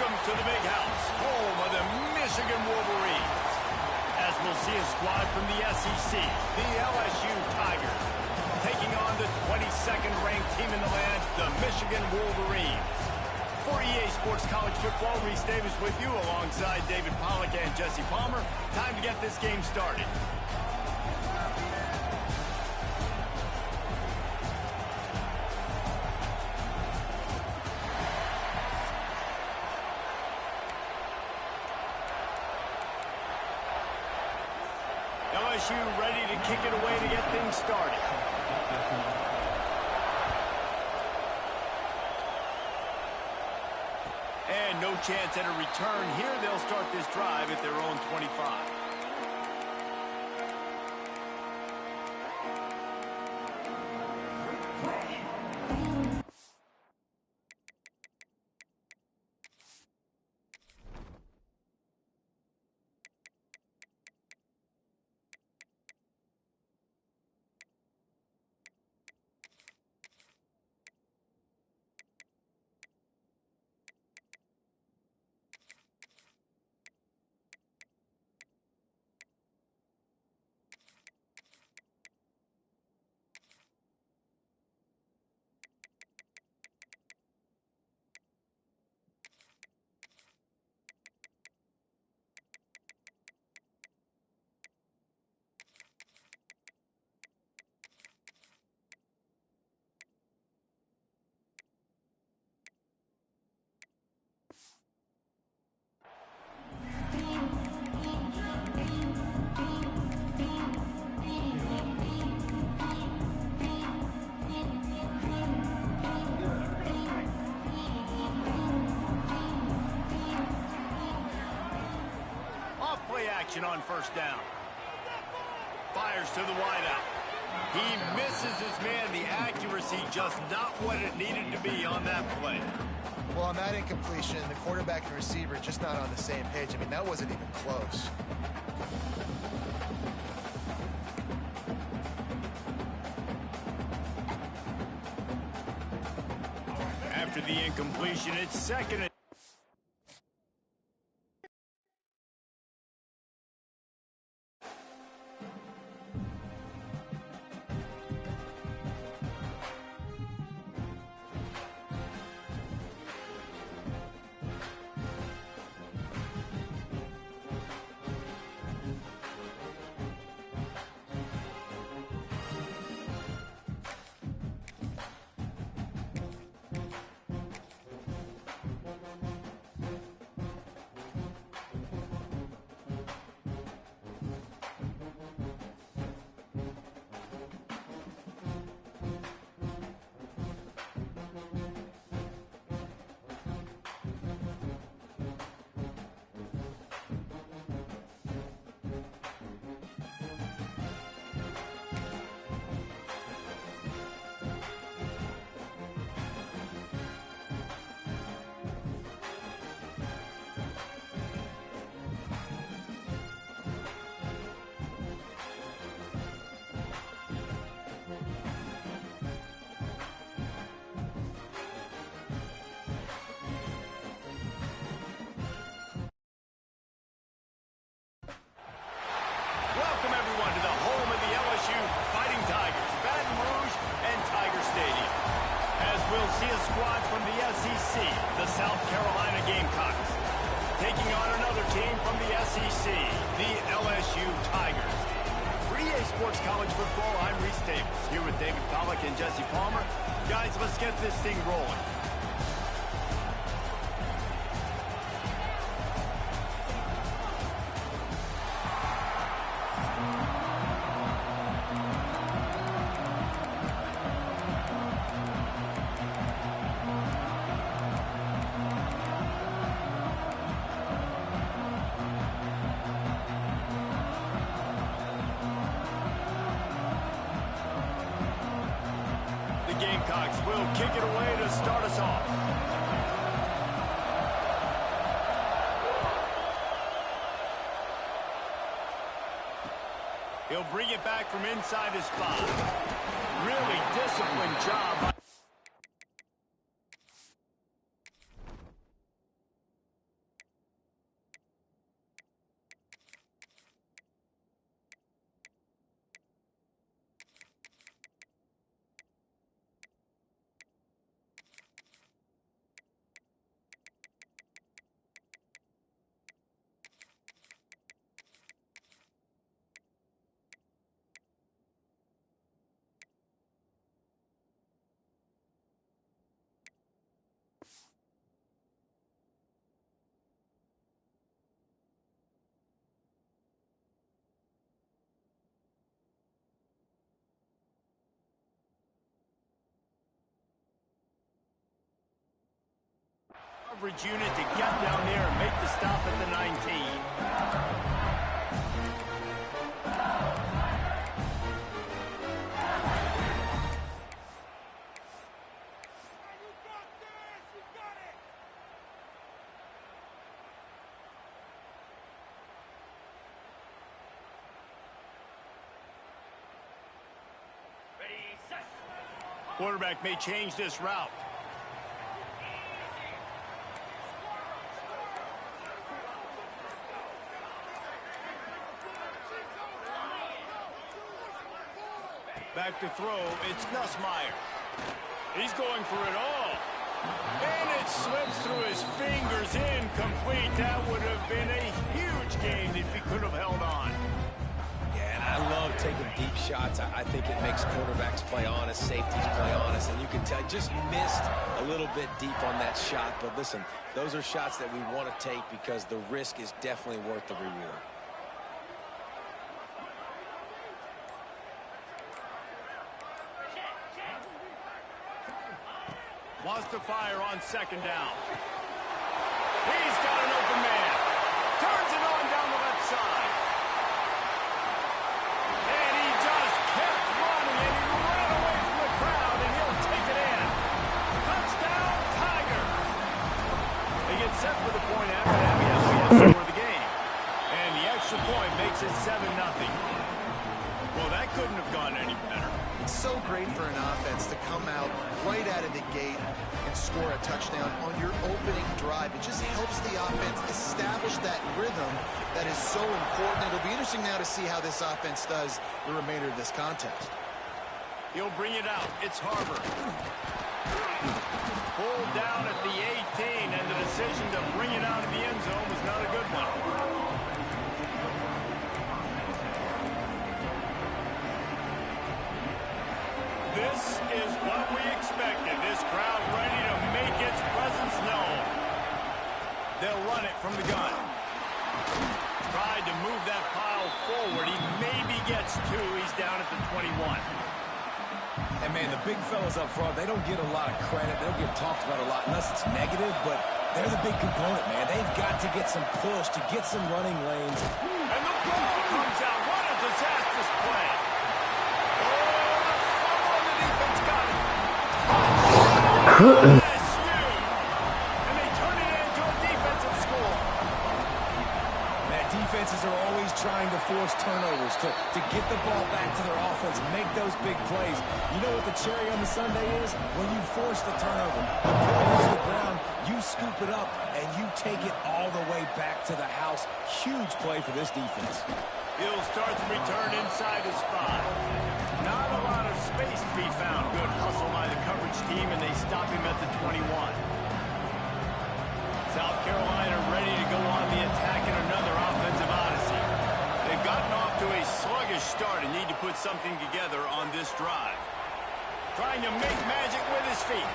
Welcome to the big house, home of the Michigan Wolverines. As we'll see a squad from the SEC, the LSU Tigers, taking on the 22nd ranked team in the land, the Michigan Wolverines. For EA Sports College Football, Reese Davis with you alongside David Pollack and Jesse Palmer. Time to get this game started. LSU ready to kick it away to get things started. And no chance at a return here. They'll start this drive at their own 25. Action on first down. Fires to the wideout. He misses his man. The accuracy just not what it needed to be on that play. Well, on that incompletion, the quarterback and receiver just not on the same page. I mean, that wasn't even close. After the incompletion, it's second and squad from the SEC, the South Carolina Gamecocks, taking on another team from the SEC, the LSU Tigers. For EA Sports College Football, I'm Reese Davis, here with David Pollack and Jesse Palmer. Guys, let's get this thing rolling. Gamecocks will kick it away to start us off. He'll bring it back from inside his 5. Really disciplined job. coverage unit to get down there and make the stop at the 19. Quarterback may change this route. Back to throw, it's Nussmeier. He's going for it all. And it slips through his fingers, incomplete. That would have been a huge gain if he could have held on. I love taking deep shots. I think it makes quarterbacks play honest, safeties play honest, and you can tell just missed a little bit deep on that shot. But listen, those are shots that we want to take because the risk is definitely worth the reward. Wants to fire on second down. He's got an open man. Turns it on down the left side. Set for the point after that, we have score the game. And the extra point makes it 7-0. Well, that couldn't have gone any better. It's so great for an offense to come out right out of the gate and score a touchdown on your opening drive. It just helps the offense establish that rhythm that is so important. It'll be interesting now to see how this offense does the remainder of this contest. He'll bring it out. It's Harbor. Pulled down at the 18, and the decision to bring it out of the end zone was not a good one. This is what we expected. This crowd ready to make its presence known. They'll run it from the gun. Tried to move that pile forward. He maybe gets two. He's down at the 21. And, man, the big fellas up front, they don't get a lot of credit. They don't get talked about a lot unless it's negative, but they're the big component, man. They've got to get some push to get some running lanes. And the ball comes out. What a disastrous play. Oh, the fumble on the defense got it. LSU. And they turn it into a defensive score. Man, defenses are always trying to force turnovers to get the ball back to their offense, make those big plays. You know what the cherry on the sundae is? When you force the turnover, the ball hits the ground, you scoop it up, and you take it all the way back to the house. Huge play for this defense. Hill starts to return inside his 5. Not a lot of space to be found. Good hustle by the coverage team, and they stop him at the 21. South Carolina ready to go on the attack in another offensive odyssey. They've gotten off to a sluggish start and need to put something together on this drive. Trying to make magic with his feet.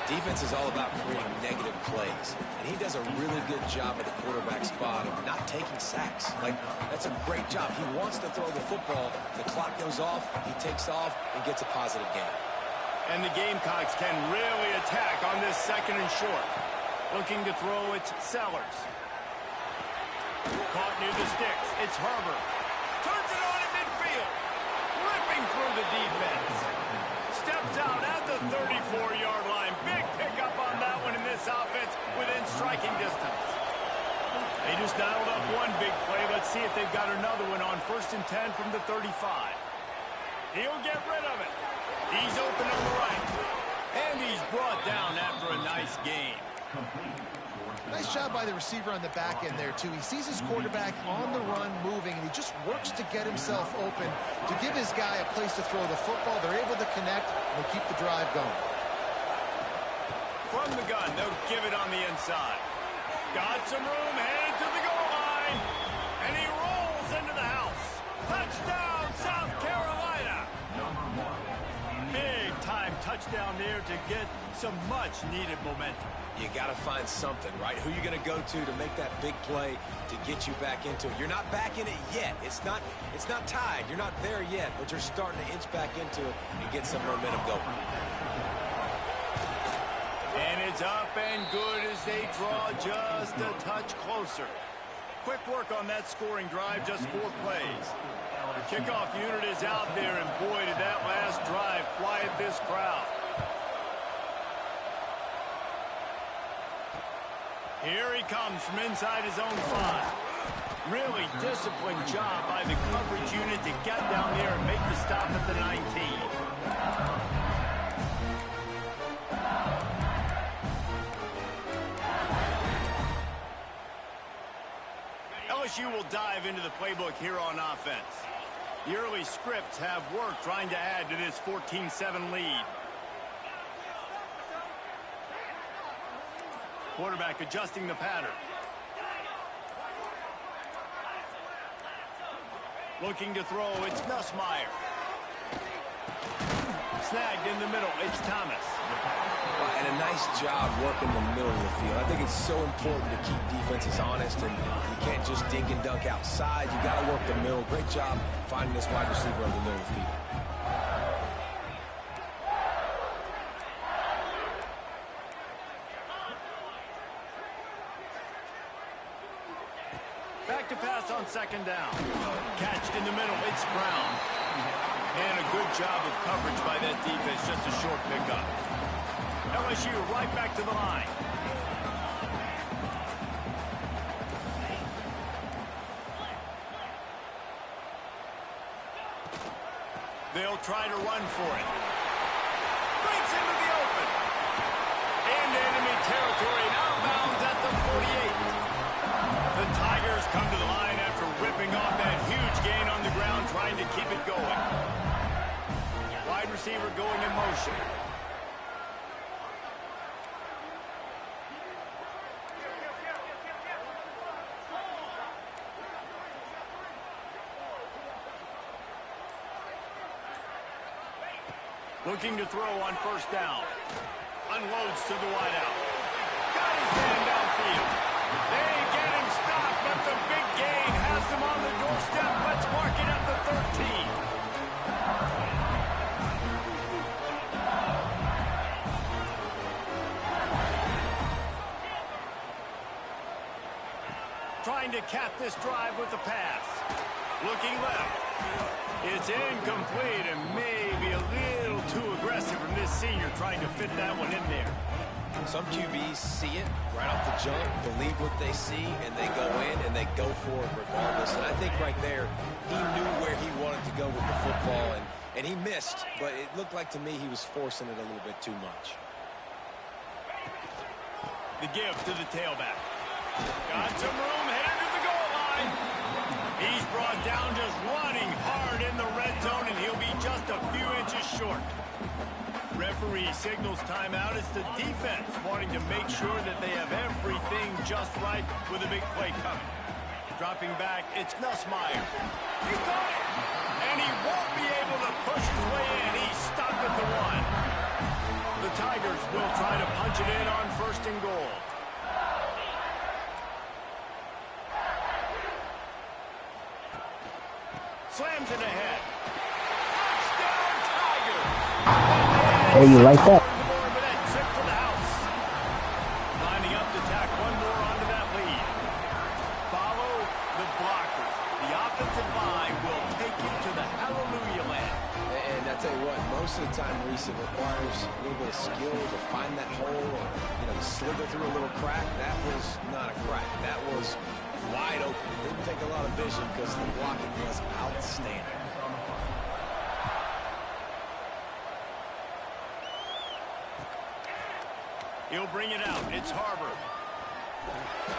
Defense is all about creating negative plays, and he does a really good job at the quarterback spot of not taking sacks. Like, that's a great job. He wants to throw the football. The clock goes off, he takes off, and gets a positive gain. And the Gamecocks can really attack on this second and short. Looking to throw, it's Sellers. Caught near the sticks. It's Harbor. Turns it on at midfield. Ripping through the defense. Steps out at the 34-yard line. Big pickup on that one in this offense within striking distance. They just dialed up one big play. Let's see if they've got another one on 1st and 10 from the 35. He'll get rid of it. He's open on the right. And he's brought down after a nice gain. Nice job by the receiver on the back end there, too. He sees his quarterback on the run moving, and he just works to get himself open to give his guy a place to throw the football. They're able to connect, and they keep the drive going. From the gun, they'll give it on the inside. Got some room, headed to the goal line, and he rolls into the house. Touchdown, South Carolina! Big-time touchdown there to get some much-needed momentum. You got to find something, right? Who are you going to go to make that big play to get you back into it? You're not back in it yet. It's not tied. You're not there yet, but you're starting to inch back into it and get some momentum going. And it's is up and good as they draw just a touch closer. Quick work on that scoring drive, just 4 plays. The kickoff unit is out there, and boy, did that last drive quiet this crowd. Here he comes from inside his own 5. Really disciplined job by the coverage unit to get down there and make the stop at the 19. LSU will dive into the playbook here on offense. The early scripts have worked trying to add to this 14-7 lead. Quarterback adjusting the pattern. Looking to throw, it's Nussmeier. Snagged in the middle, it's Thomas. And a nice job working the middle of the field. I think it's so important to keep defenses honest, and you can't just dink and dunk outside. You got to work the middle. Great job finding this wide receiver in the middle of the field. Back to pass on 2nd down. Catch in the middle, it's Brown. And a good job of coverage by that defense, just a short pickup. LSU right back to the line. They'll try to run for it. Breaks into the open. Into enemy territory and out of bounds at the 48. The Tigers come to the line after ripping off that huge gain on the ground, trying to keep it going. Wide receiver going in motion. Looking to throw on 1st down. Unloads to the wideout. Got his man downfield. They get him stopped, but the big gain has them on the doorstep. Let's mark it at the 13. Trying to cap this drive with the pass. Looking left. It's incomplete and maybe a little too aggressive from this senior trying to fit that one in there. Some QBs see it right off the jump, believe what they see, and they go in and they go for it regardless. And I think right there, he knew where he wanted to go with the football, and he missed, but it looked like to me he was forcing it a little bit too much. The give to the tailback. Got some room, headed to the goal line. He's brought down just running hard in the red zone, and he'll be just a few inches short. Referee signals timeout. It's the defense wanting to make sure that they have everything just right with a big play coming. Dropping back, it's Nussmeier. He got it! And he won't be able to push his way in. He's stopped at the 1. The Tigers will try to punch it in on 1st and goal. Slams it ahead. Touchdown, Tigers! Hey, you like that? Lining up to tack one more onto that lead. Follow the blockers. The offensive line will take you to the hallelujah land. And I tell you what, most of the time, Reese, it requires a little bit of skill to find that hole or, slither through a little crack. That was not a crack. That was wide open. Didn't take a lot of vision because the blocking was outstanding. He'll bring it out. It's Harbor.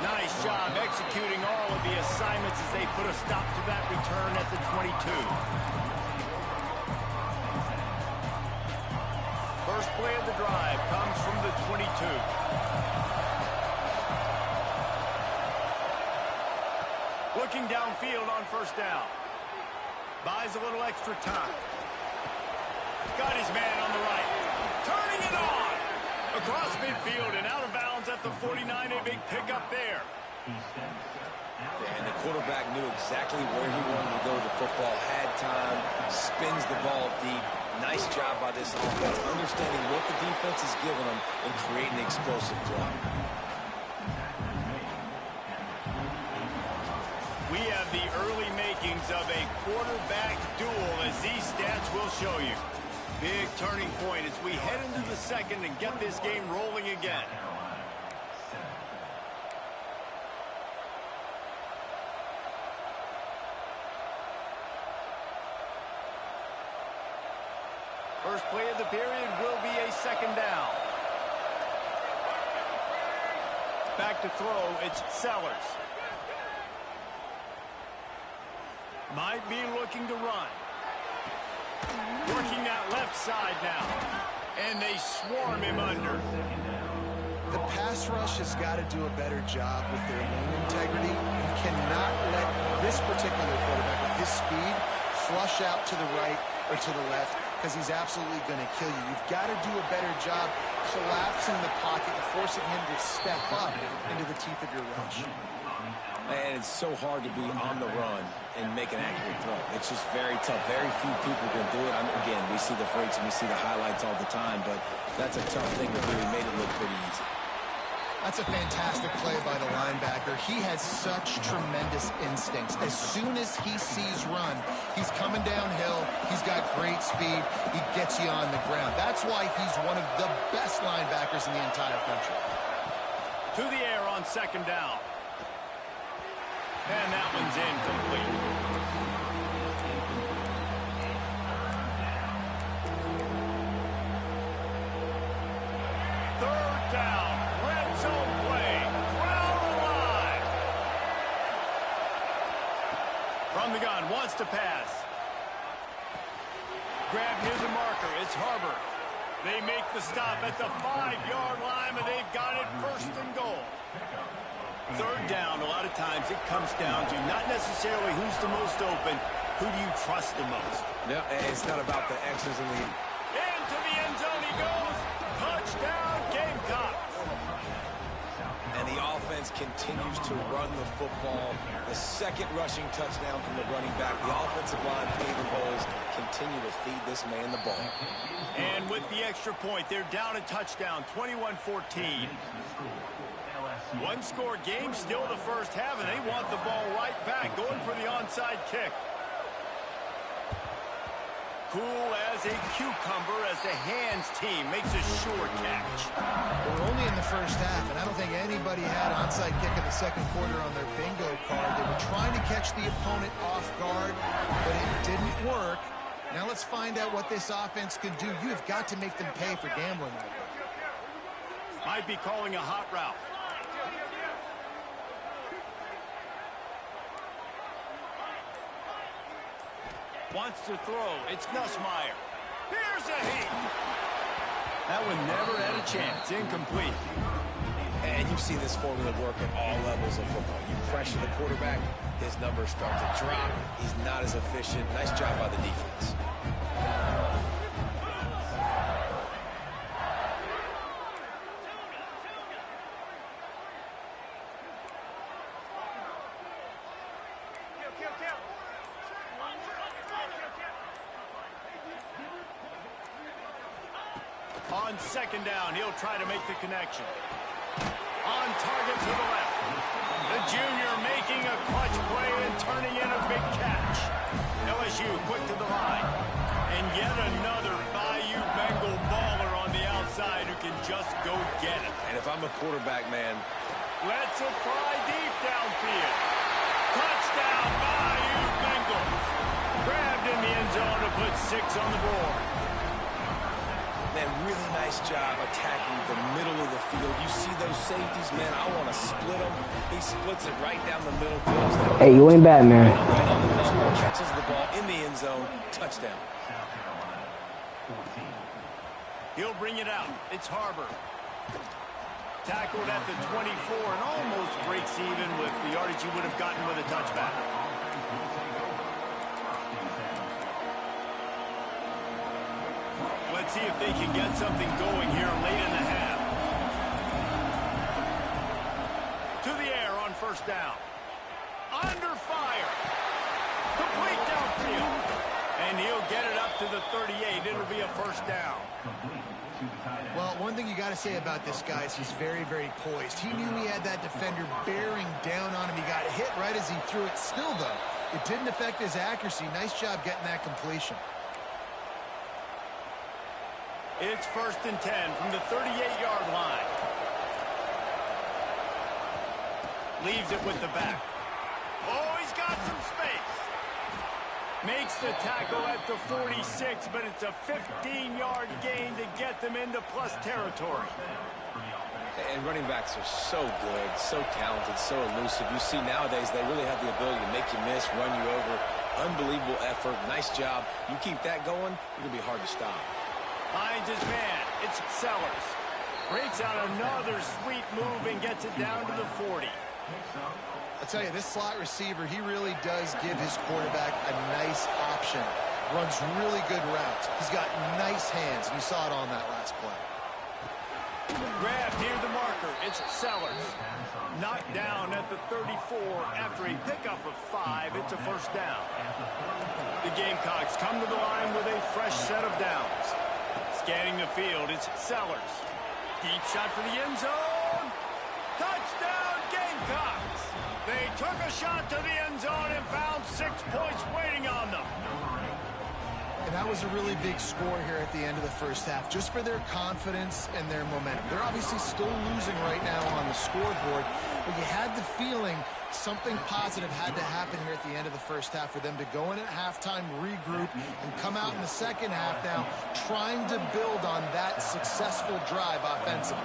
Nice job executing all of the assignments as they put a stop to that return at the 22. First play of the drive comes from the 22. Looking downfield on 1st down. Buys a little extra time. Got his man on the right. Turning it on. Across midfield and out of bounds at the 49. A big pickup there. And the quarterback knew exactly where he wanted to go with the football. Had time. Spins the ball deep. Nice job by this offense, understanding what the defense is giving them and creating explosive play. We have the early makings of a quarterback duel, as these stats will show you. Big turning point as we head into the second and get this game rolling again. First play of the period will be a second down. Back to throw, it's Sellers. Might be looking to run. Working that left side now. And they swarm him under. The pass rush has got to do a better job with their lane integrity. You cannot let this particular quarterback with his speed flush out to the right or to the left, because he's absolutely going to kill you. You've got to do a better job collapsing the pocket and forcing him to step up into the teeth of your rush. And it's so hard to be on the run and make an accurate throw. It's just very tough. Very few people can do it. Again, we see the freaks and we see the highlights all the time, but that's a tough thing to do. He made it look pretty easy. That's a fantastic play by the linebacker. He has such tremendous instincts. As soon as he sees run, he's coming downhill. He's got great speed. He gets you on the ground. That's why he's one of the best linebackers in the entire country. To the air on second down. And that one's incomplete. Third down. Red zone play. Crowd alive. From the gun. Wants to pass. Grab near the marker. It's Harbor. They make the stop at the 5-yard line, and they've got it first and goal. Third down, a lot of times it comes down to not necessarily who's the most open, who do you trust the most? No, it's not about the X's and the... Into the end zone he goes. Touchdown, Gamecocks. And the offense continues to run the football. The second rushing touchdown from the running back. The offensive line paving holes continue to feed this man the ball. And with the extra point, they're down a touchdown, 21-14. One-score game, still the first half, and they want the ball right back, going for the onside kick. Cool as a cucumber as the hands team makes a sure catch. We're only in the first half, and I don't think anybody had onside kick in the second quarter on their bingo card. They were trying to catch the opponent off guard, but it didn't work. Now let's find out what this offense can do. You have got to make them pay for gambling like that. Might be calling a hot route. Wants to throw. It's Nussmeier. Here's a heat. That one never had a chance. Incomplete. And you've seen this formula work at all levels of football. You pressure the quarterback, his numbers start to drop. He's not as efficient. Nice job by the defense. On second down, he'll try to make the connection. On target to the left. The junior making a clutch play and turning in a big catch. LSU quick to the line. And yet another Bayou Bengal baller on the outside who can just go get it. And if I'm a quarterback, man, Let's apply deep downfield. Touchdown, Bayou Bengals. Grabbed in the end zone to put 6 on the board. man, really nice job attacking the middle of the field. You see those safeties, man, I want to split them. He splits it right down the middle. Hey, you ain't bad, man. Catches the ball in the end zone. Touchdown. He'll bring it out. It's Harbor. Tackled at the 24 and almost breaks even with the yardage he would have gotten with a touchback. Let's see if they can get something going here late in the half. To the air on first down. Under fire. Complete downfield. And he'll get it up to the 38. It'll be a first down. Well, one thing you got to say about this guy is he's very, very poised. He knew he had that defender bearing down on him. He got hit right as he threw it. Still, though, it didn't affect his accuracy. Nice job getting that completion. It's 1st and 10 from the 38-yard line. Leaves it with the back. Oh, he's got some space. Makes the tackle at the 46, but it's a 15-yard gain to get them into plus territory. And running backs are so good, so talented, so elusive. You see nowadays they really have the ability to make you miss, run you over. Unbelievable effort. Nice job. You keep that going, it'll be hard to stop. Finds his man. It's Sellers. Breaks out another sweet move and gets it down to the 40. I'll tell you, this slot receiver, he really does give his quarterback a nice option. Runs really good routes. He's got nice hands, and you saw it on that last play. Grab near the marker. It's Sellers. Knocked down at the 34 after a pickup of 5. It's a first down. The Gamecocks come to the line with a fresh set of downs. Scanning the field, it's Sellers. Deep shot for the end zone. Touchdown, Gamecocks! They took a shot to the end zone and found 6 points waiting on them. And that was a really big score here at the end of the first half, just for their confidence and their momentum. They're obviously still losing right now on the scoreboard, but you had the feeling something positive had to happen here at the end of the first half for them to go in at halftime, regroup, and come out in the second half now trying to build on that successful drive offensively.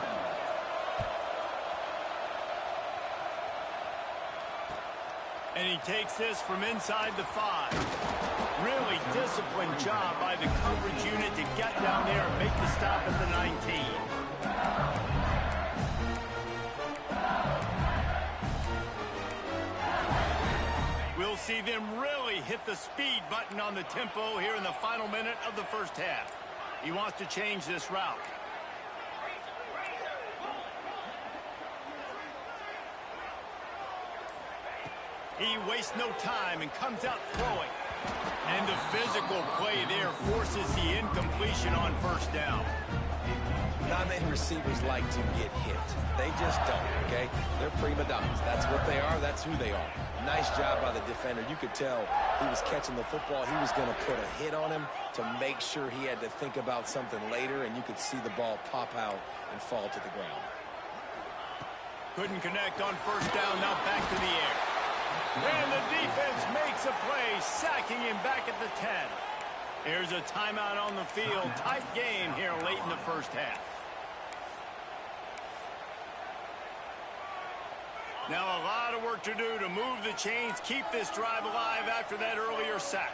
And he takes this from inside the 5. Really disciplined job by the coverage unit to get down there and make the stop at the 19. We'll see them really hit the speed button on the tempo here in the final minute of the first half. He wants to change this route. He wastes no time and comes out throwing. And the physical play there forces the incompletion on first down. Not many receivers like to get hit. They just don't, okay? They're prima donnas. That's what they are. That's who they are. Nice job by the defender. You could tell he was catching the football. He was going to put a hit on him to make sure he had to think about something later, and you could see the ball pop out and fall to the ground. Couldn't connect on first down. Now back to the air. And the defense makes a play, sacking him back at the 10. Here's a timeout on the field. Tight game here late in the first half. Now a lot of work to do to move the chains, keep this drive alive after that earlier sack.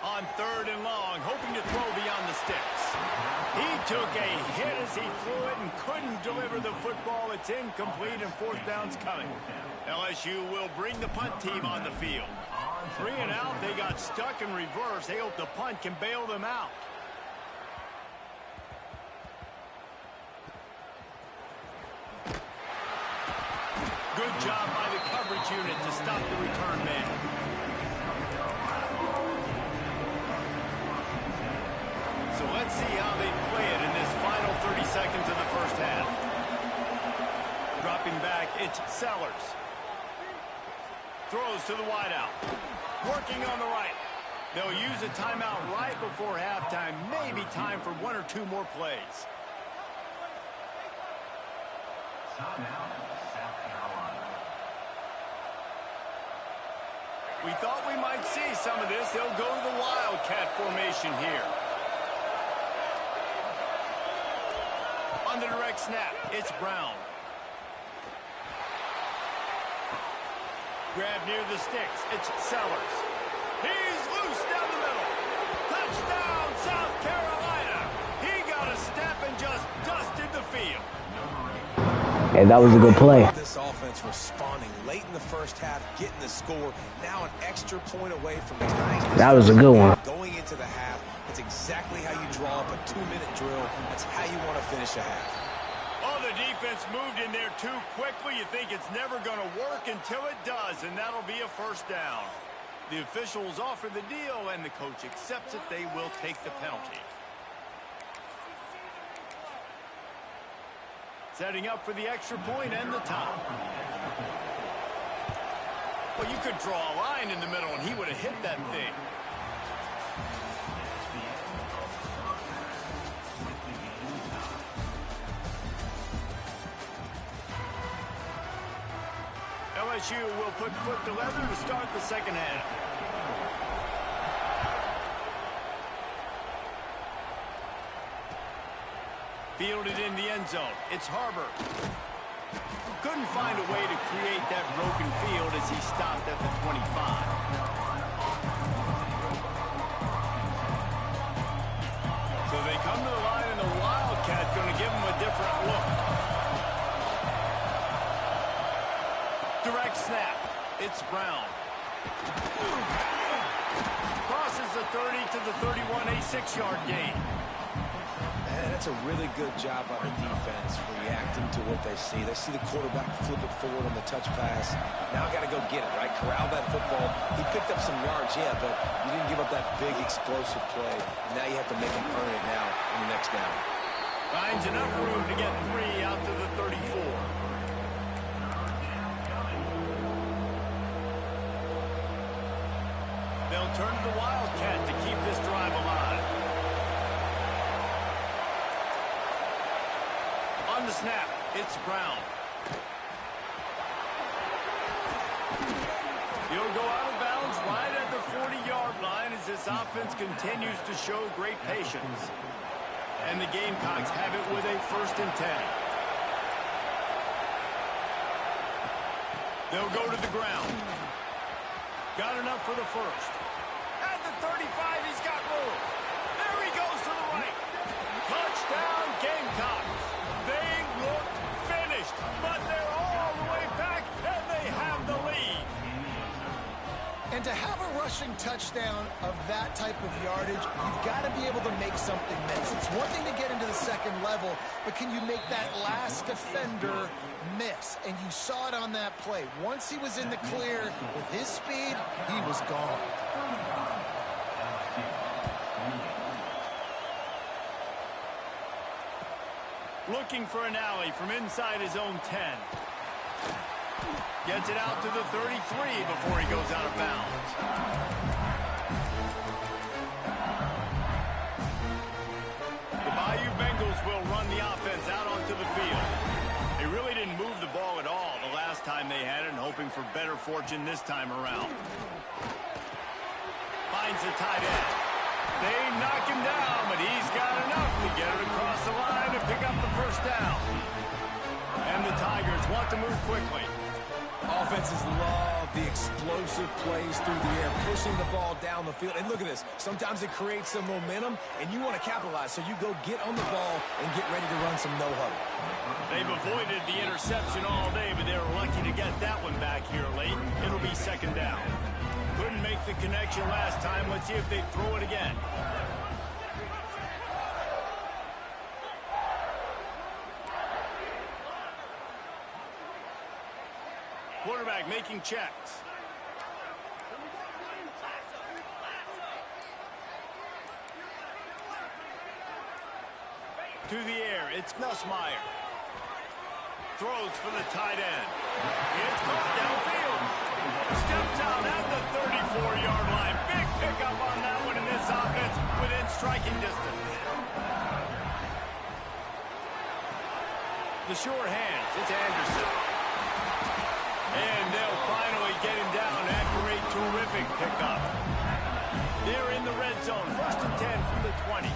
On 3rd and long, hoping to throw beyond the sticks. He took a hit as he threw it and couldn't deliver the football. It's incomplete and 4th down's coming. LSU will bring the punt team on the field. 3 and out, they got stuck in reverse. They hope the punt can bail them out. Good job by the coverage unit to stop the return man. So let's see how they play it in this final 30 seconds of the first half. Dropping back, it's Sellers. Throws to the wideout. Working on the right. They'll use a timeout right before halftime. Maybe time for 1 or 2 more plays. We thought we might see some of this. They'll go to the Wildcat formation here. On the direct snap, it's Brown. Grab near the sticks, it's Sellers. He's loose down the middle. Touchdown, South Carolina. He got a step and just dusted the field. Hey, that was a good play. This offense responding late in the first half, getting the score. Now an extra point away from tying. That was a good one. Going into the half, it's exactly how you draw up a 2-minute drill. That's how you want to finish a half. Oh, the defense moved in there too quickly. You think it's never going to work until it does, and that'll be a first down. The officials offer the deal, and the coach accepts it. They will take the penalty. Setting up for the extra point and the tie. Well, you could draw a line in the middle, and he would have hit that thing. LSU will put foot to leather to start the second half. Fielded in the end zone. It's Harbor. Couldn't find a way to create that broken field as he stopped at the 25. So they come to the line, and the Wildcat going to give them a different look. Direct snap. It's Brown. Crosses the 30 to the 31, a 6-yard gain. And that's a really good job by the defense reacting to what they see. They see the quarterback flip it forward on the touch pass. Now I got to go get it, right? Corral that football. He picked up some yards, yeah, but you didn't give up that big explosive play. Now you have to make him earn it now in the next down. Finds enough room to get 3 out to the 34. They'll turn to the Wildcat to keep this drive alive. On the snap, it's Brown. He'll go out of bounds right at the 40-yard line as this offense continues to show great patience. And the Gamecocks have it with a 1st and 10. They'll go to the ground. Got enough for the first. At the 35, he's got room. There he goes to the right. Touchdown, Gamecocks. They look finished, but they're all the way back, and they have the lead. And to have a rushing touchdown of that type of yardage, you've got to be able to make something miss. It's one thing to get into the second level, but can you make that last defender miss? And you saw it on that play. Once he was in the clear with his speed, he was gone. Looking for an alley from inside his own 10. Gets it out to the 33 before he goes out of bounds. The Bayou Bengals will run the offense out onto the field. They really didn't move the ball at all the last time they had it, and hoping for better fortune this time around. Finds the tight end. They knock him down, but he's got enough to get it across the line and pick up the first down. And the Tigers want to move quickly. Offenses love the explosive plays through the air, pushing the ball down the field. And look at this. Sometimes it creates some momentum, and you want to capitalize. So you go get on the ball and get ready to run some no-huddle. They've avoided the interception all day, but they were lucky to get that one back here late. It'll be 2nd down. Couldn't make the connection last time. Let's see if they throw it again. Quarterback making checks. To the air, it's Nussmeier. Throws for the tight end. It's caught downfield. Steps out at the 34-yard line. Big pickup on that one in this offense within striking distance. The sure hands, it's Anderson. And they'll finally get him down after a terrific pickup. They're in the red zone. 1st and 10 from the 20.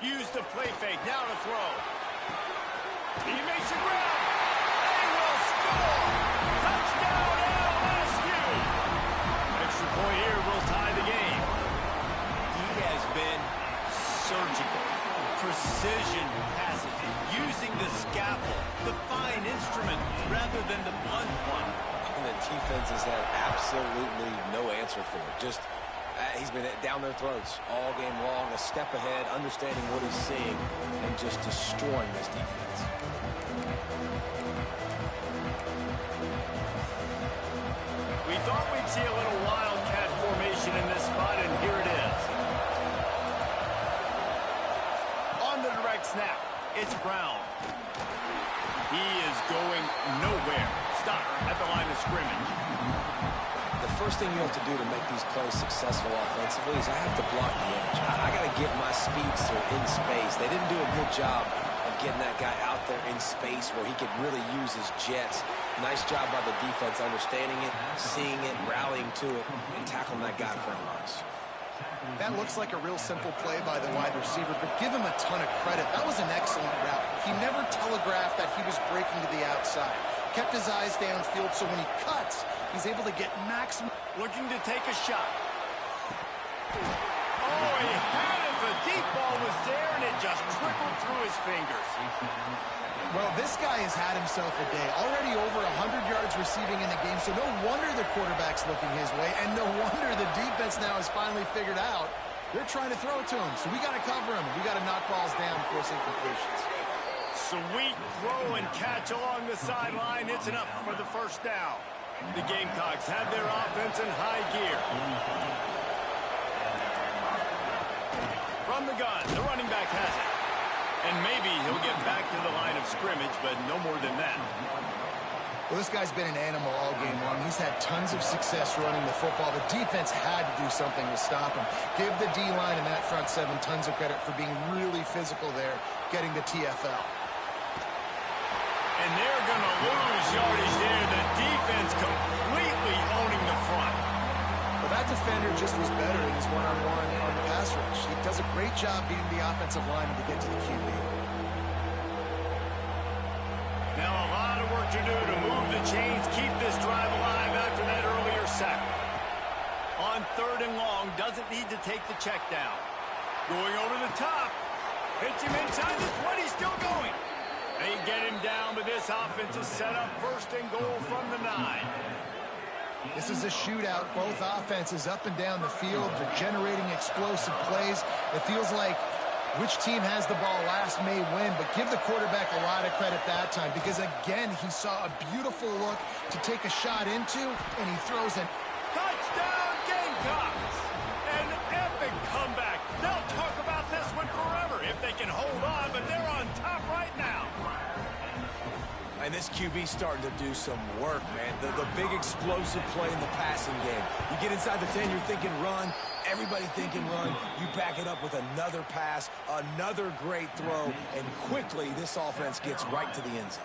Use the play fake. Now to throw. He makes a grab. They will score. Touchdown LSU. Extra point here will tie the game. He has been surgical. Precision passes. Using the scalpel, the fine instrument, rather than the blunt one. that defense has had absolutely no answer for. Just, he's been down their throats all game long, a step ahead, understanding what he's seeing, and just destroying this defense. We thought we'd see a little wildcat formation in this spot, and here it is. On the direct snap, it's Brown. He is going nowhere. Stop at the line of scrimmage. The first thing you have to do to make these plays successful offensively is I have to block the edge. I got to get my speedster in space. They didn't do a good job of getting that guy out there in space where he could really use his jets. Nice job by the defense understanding it, seeing it, rallying to it, and tackling that guy in front of us. That looks like a real simple play by the wide receiver, but give him a ton of credit. That was an excellent route. He never telegraphed that he was breaking to the outside. Kept his eyes downfield, so when he cuts, he's able to get maximum. Looking to take a shot. Oh, he had it. The deep ball was there, and it just trickled through his fingers. Well, this guy has had himself a day. Already over 100 yards receiving in the game, so no wonder the quarterback's looking his way, and no wonder the defense now has finally figured out they're trying to throw it to him. So we got to cover him. We got to knock balls down, force incompletions. Sweet throw and catch along the sideline. It's enough for the first down. The Gamecocks have their offense in high gear. From the gun, the running back has it. And maybe he'll get back to the line of scrimmage, but no more than that. Well, this guy's been an animal all game long. He's had tons of success running the football. The defense had to do something to stop him. Give the D-line and that front seven tons of credit for being really physical there, getting the TFL. And they're going to lose yardage there. The defense completely owning the front. Well, that defender just was better in his one-on-one on the pass rush. He does a great job beating the offensive lineman to get to the QB. Now a lot of work to do to move the chains, keep this drive alive after that earlier sack. On 3rd and long, doesn't need to take the check down. Going over the top. Hits him inside the 20, still going. They get him down, but this offense is set up 1st and goal from the 9. This is a shootout. Both offenses up and down the field. They're generating explosive plays. It feels like which team has the ball last may win, but give the quarterback a lot of credit that time because, again, he saw a beautiful look to take a shot into, and he throws it. Touchdown, Gamecocks! An epic comeback. They'll talk about this one forever if they can hold on, but they're on top right now. And this QB's starting to do some work, man. The big explosive play in the passing game. You get inside the 10, you're thinking run. Everybody thinking run. You back it up with another pass, another great throw, and quickly this offense gets right to the end zone.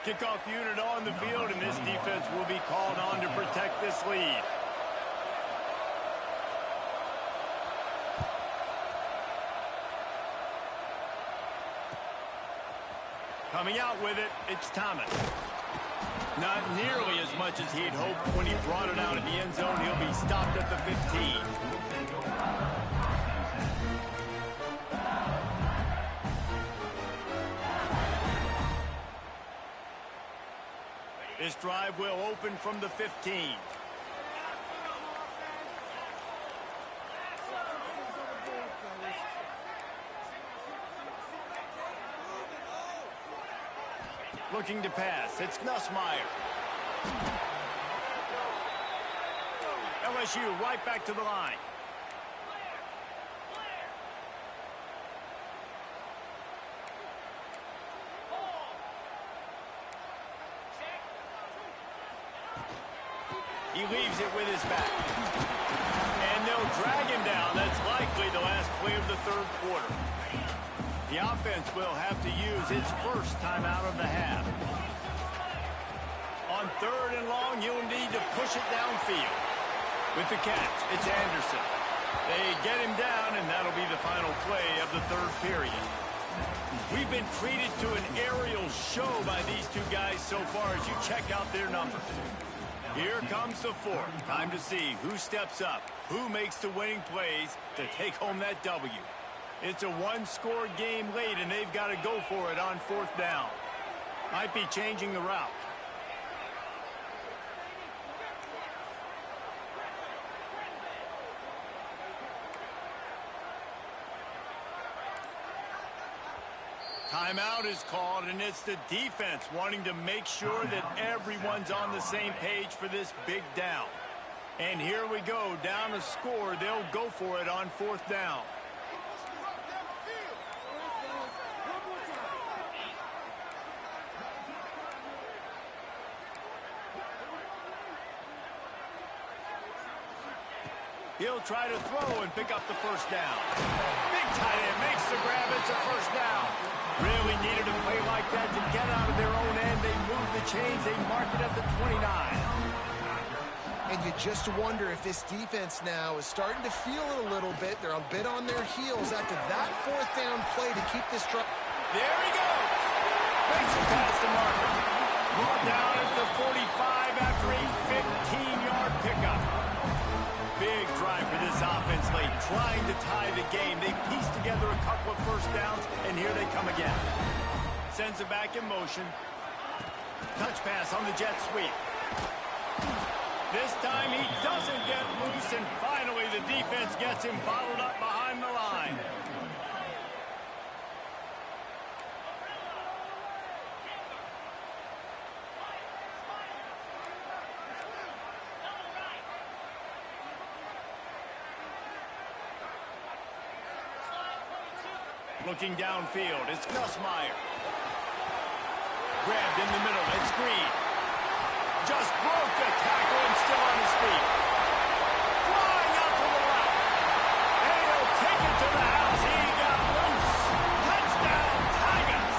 Kickoff unit on the field, and this defense will be called on to protect this lead. Coming out with it, it's Thomas. Not nearly as much as he'd hoped when he brought it out of the end zone. He'll be stopped at the 15. This drive will open from the 15. Looking to pass. It's Nussmeier. LSU right back to the line. He leaves it with his back. And they'll drag him down. That's likely the last play of the 3rd quarter. The offense will have to use its first timeout of the half. On 3rd and long, you'll need to push it downfield. With the catch, it's Anderson. They get him down, and that'll be the final play of the 3rd period. We've been treated to an aerial show by these two guys so far as you check out their numbers. Here comes the fourth. Time to see who steps up, who makes the winning plays to take home that W. It's a one-score game late, and they've got to go for it on fourth down. Might be changing the route. Timeout is called, and it's the defense wanting to make sure that everyone's on the same page for this big down. And here we go, down a score. They'll go for it on fourth down. He'll try to throw and pick up the first down. Big tight end makes the grab. It's a first down. Really needed a play like that to get out of their own end. They move the chains. They mark it at the 29. And you just wonder if this defense now is starting to feel it a little bit. They're a bit on their heels after that fourth down play to keep this drive. There he goes. Makes it past the marker. Brought down at the 45 after a 15-yard pickup. Big drive for this offense late, trying to tie the game. They pieced together a couple of first downs, and here they come again. Sends it back in motion. Touch pass on the jet sweep. This time he doesn't get loose, and finally the defense gets him bottled up behind the line. Looking downfield, it's Gus Meyer. Grabbed in the middle, it's Green. Just broke the tackle and still on his feet. Flying out to the left. And he'll take it to the house. He got loose. Touchdown, Tigers.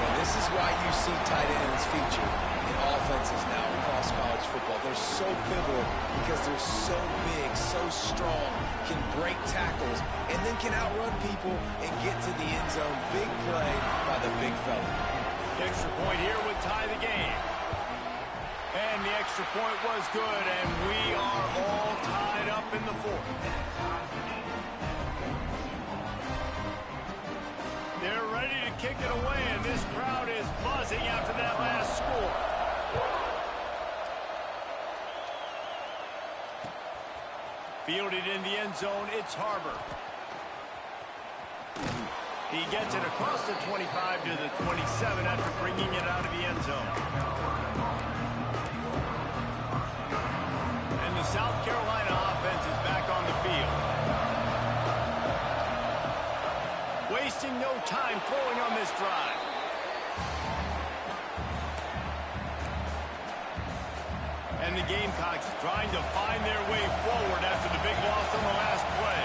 And this is why you see tight ends featured in offenses now across college football. They're so pivotal because they're so big, so strong, can break tackles, and then can outrun people and get to the end zone. Big play by the big fella. Extra point here would tie the game. And the extra point was good, and we are all tied up in the fourth. They're ready to kick it away, and this crowd is buzzing after that last score. Fielded in the end zone, it's Harbor. He gets it across the 25 to the 27 after bringing it out of the end zone. And the South Carolina offense is back on the field. Wasting no time throwing on this drive. And the Gamecocks trying to find their way forward after the big loss on the last play.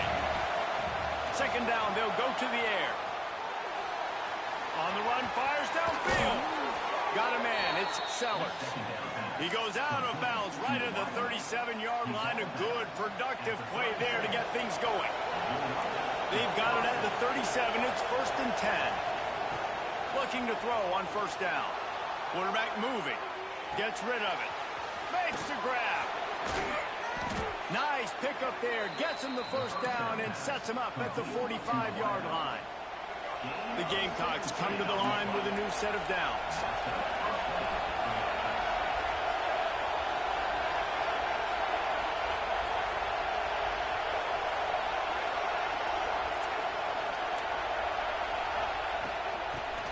Second down, they'll go to the air. On the run, fires downfield. Got a man, it's Sellers. He goes out of bounds right at the 37-yard line. A good, productive play there to get things going. They've got it at the 37. It's 1st and 10. Looking to throw on first down. Quarterback moving. Gets rid of it. Makes the grab. Nice pickup there. Gets him the first down and sets him up at the 45-yard line. The Gamecocks come to the line with a new set of downs.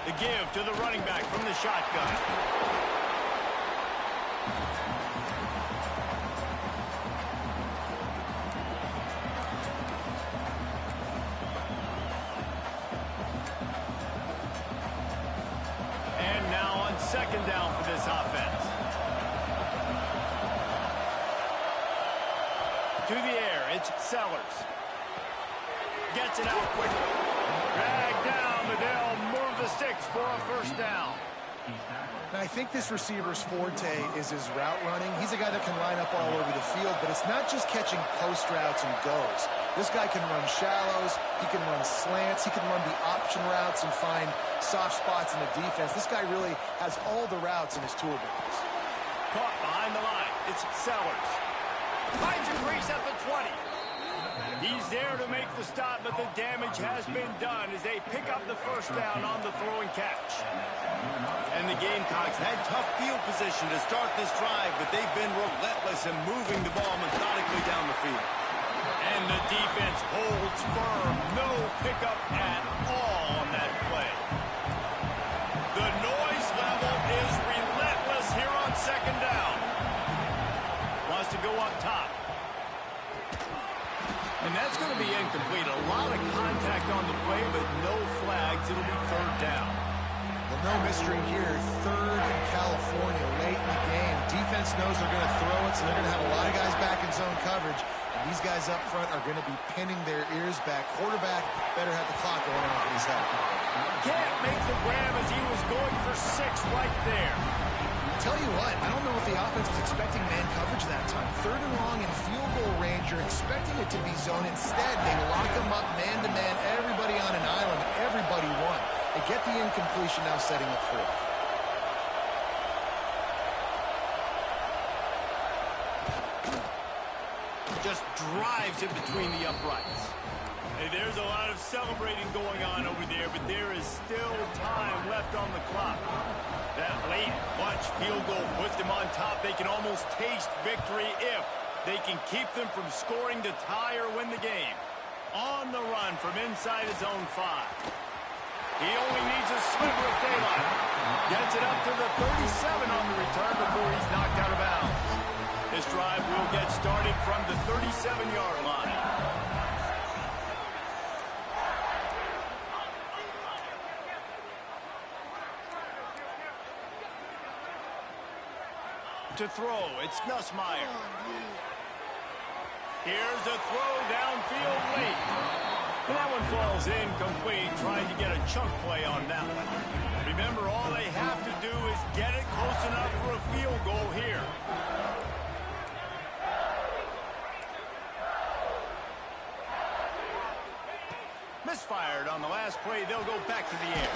The give to the running back from the shotgun. Second down for this offense. To the air, it's Sellers. Gets it out quickly. Dragged down, but they'll move the sticks for a first down. Now, I think this receiver's forte is his route running. He's a guy that can line up all over the field, but it's not just catching post routes and goes. This guy can run shallows, he can run slants, he can run the option routes and find soft spots in the defense. This guy really has all the routes in his toolbox. Caught behind the line. It's Sellers. Finds a crease at the 20. He's there to make the stop, but the damage has been done as they pick up the first down on the throw and catch. And the Gamecocks had tough field position to start this drive, but they've been relentless in moving the ball methodically down the field. And the defense holds firm. No pickup at all on that play. The noise level is relentless here on second down. Wants to go up top. And that's going to be incomplete. A lot of contact on the play, but no flags. It'll be third down. Well, no mystery here. Third in California late in the game. Defense knows they're going to throw it, so they're going to have a lot of guys back in zone coverage. And these guys up front are going to be pinning their ears back. Quarterback better have the clock going off in his head. Can't make the grab as he was going for 6 right there. Tell you what, I don't know if the offense was expecting man coverage that time. Third and long in field goal range, you're expecting it to be zone. Instead, they lock them up man-to-man, everybody on an island, everybody won. They get the incompletion now setting up fourth. Just drives it between the uprights. Hey, there's a lot of celebrating going on over there, but there is still time left on the clock. That late clutch field goal put them on top. They can almost taste victory if they can keep them from scoring to tie or win the game. On the run from inside his own 5. He only needs a sliver of daylight. Gets it up to the 37 on the return before he's knocked out of bounds. This drive will get started from the 37-yard line. To throw, it's Nussmeier. Here's a throw downfield late. And that one falls incomplete, trying to get a chunk play on that one. Remember, all they have to do is get it close enough for a field goal here. Misfired on the last play. They'll go back to the air.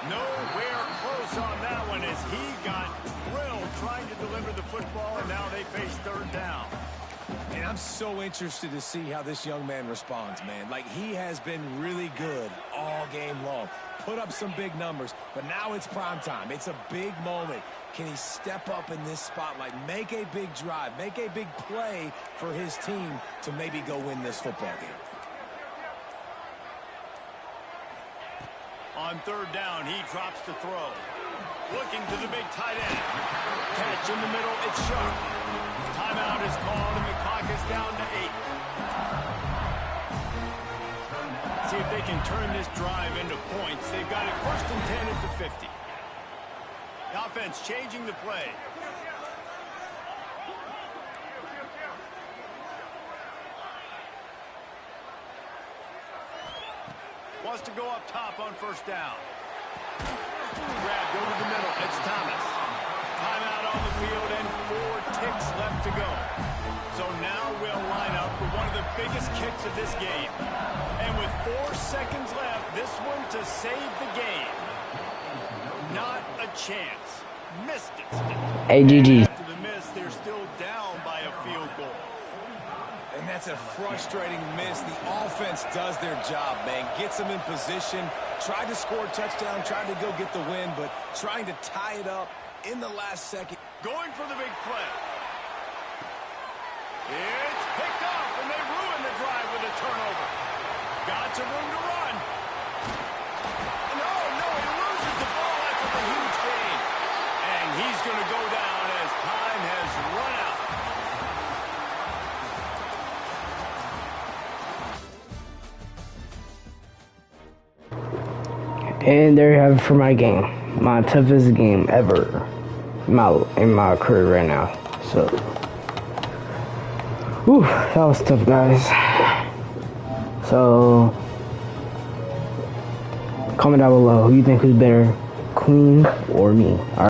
Nowhere close on that one as he got drilled trying to deliver the football, and now they face third down. And I'm so interested to see how this young man responds, man. Like, he has been really good all game long. Put up some big numbers, but now it's prime time. It's a big moment. Can he step up in this spotlight, make a big drive, make a big play for his team to maybe go win this football game? On third down, he drops to throw. Looking to the big tight end. Catch in the middle, it's Sharp. Timeout is called, and the clock is down to 8. See if they can turn this drive into points. They've got it first and 10 at the 50. The offense changing the play. Wants to go up top on first down. Grabbed over the middle. It's Thomas. Timeout on the field and 4 ticks left to go. So now we'll line up for one of the biggest kicks of this game. And with 4 seconds left, this one to save the game. Not a chance. Missed it. Hey, GG. After the miss, they're still down by a field goal. And that's a frustrating miss. The offense does their job, man. Gets them in position. Tried to score a touchdown. Tried to go get the win, but trying to tie it up in the last second. Going for the big play. It's picked off, and they ruin the drive with a turnover. Got some room to run. No, he loses the ball after the huge gain. And he's going to go down as time has run out. And there you have it for my game. My toughest game ever in my career right now. So, whew, that was tough, guys. So, comment down below who you think is better, Queen or me. All right.